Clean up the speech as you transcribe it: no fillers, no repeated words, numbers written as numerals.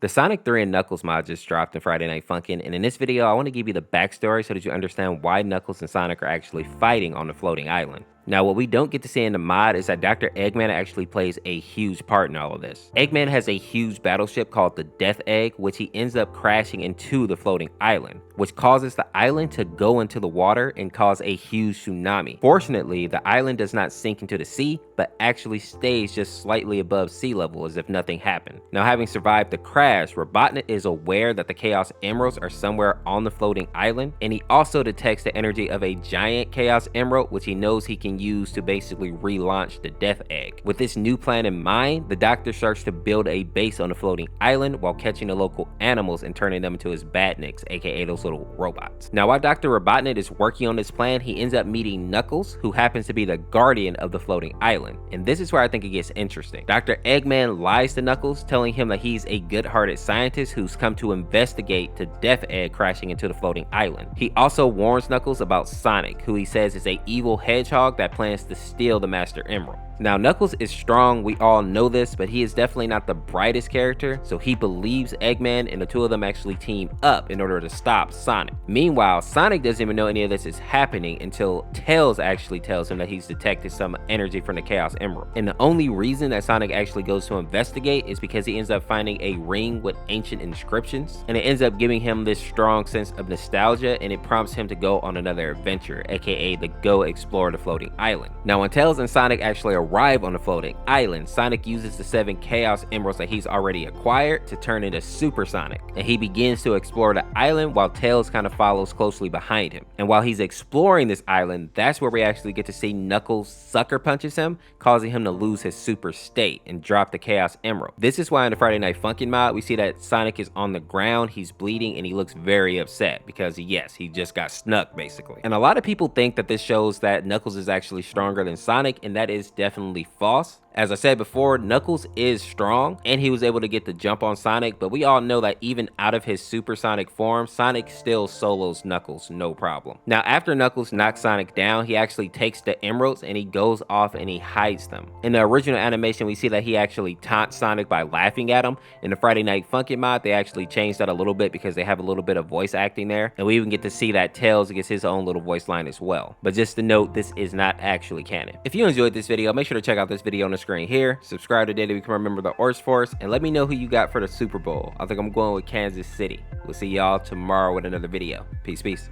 The Sonic 3 and Knuckles mod just dropped in Friday Night Funkin', and in this video I want to give you the backstory so that you understand why Knuckles and Sonic are actually fighting on the floating island. Now, what we don't get to see in the mod is that Dr. Eggman actually plays a huge part in all of this. Eggman has a huge battleship called the Death Egg, which he ends up crashing into the floating island, which causes the island to go into the water and cause a huge tsunami. Fortunately, the island does not sink into the sea, but actually stays just slightly above sea level as if nothing happened. Now, having survived the crash, Robotnik is aware that the Chaos Emeralds are somewhere on the floating island, and he also detects the energy of a giant Chaos Emerald, which he knows he can use to basically relaunch the Death Egg. With this new plan in mind, the Doctor starts to build a base on the floating island while catching the local animals and turning them into his badniks, aka those little robots. Now, while Dr. Robotnik is working on this plan, he ends up meeting Knuckles, who happens to be the guardian of the floating island. And this is where I think it gets interesting. Dr. Eggman lies to Knuckles, telling him that he's a good-hearted scientist who's come to investigate the Death Egg crashing into the floating island. He also warns Knuckles about Sonic, who he says is an evil hedgehog that plans to steal the Master Emerald. Now, Knuckles is strong, we all know this, but he is definitely not the brightest character, so he believes Eggman, and the two of them actually team up in order to stop Sonic. Meanwhile, Sonic doesn't even know any of this is happening until Tails actually tells him that he's detected some energy from the Chaos Emerald. And the only reason that Sonic actually goes to investigate is because he ends up finding a ring with ancient inscriptions, and it ends up giving him this strong sense of nostalgia, and it prompts him to go on another adventure, aka to go explore the floating island. Now, when Tails and Sonic actually arrive on the floating island, Sonic uses the 7 Chaos Emeralds that he's already acquired to turn into Super Sonic, and he begins to explore the island while Tails kind of follows closely behind him. And while he's exploring this island, that's where we actually get to see Knuckles sucker punches him, causing him to lose his super state and drop the Chaos Emerald. This is why in the Friday Night Funkin' mod, we see that Sonic is on the ground, he's bleeding, and he looks very upset because yes, he just got snuck basically. And a lot of people think that this shows that Knuckles is actually stronger than Sonic, and that is definitely false. As I said before, Knuckles is strong and he was able to get the jump on Sonic, but we all know that even out of his supersonic form, Sonic still solos Knuckles no problem. Now, after Knuckles knocks Sonic down, he actually takes the emeralds and he goes off and he hides them. In the original animation, we see that he actually taunts Sonic by laughing at him. In the Friday Night Funkin' mod, they actually changed that a little bit because they have a little bit of voice acting there, and we even get to see that Tails gets his own little voice line as well. But just to note, this is not actually canon. If you enjoyed this video, make sure to check out this video on the screen here, subscribe today to become a member of the Orseofkorse, and let me know who you got for the Super Bowl. I think I'm going with Kansas City. We'll see y'all tomorrow with another video. Peace.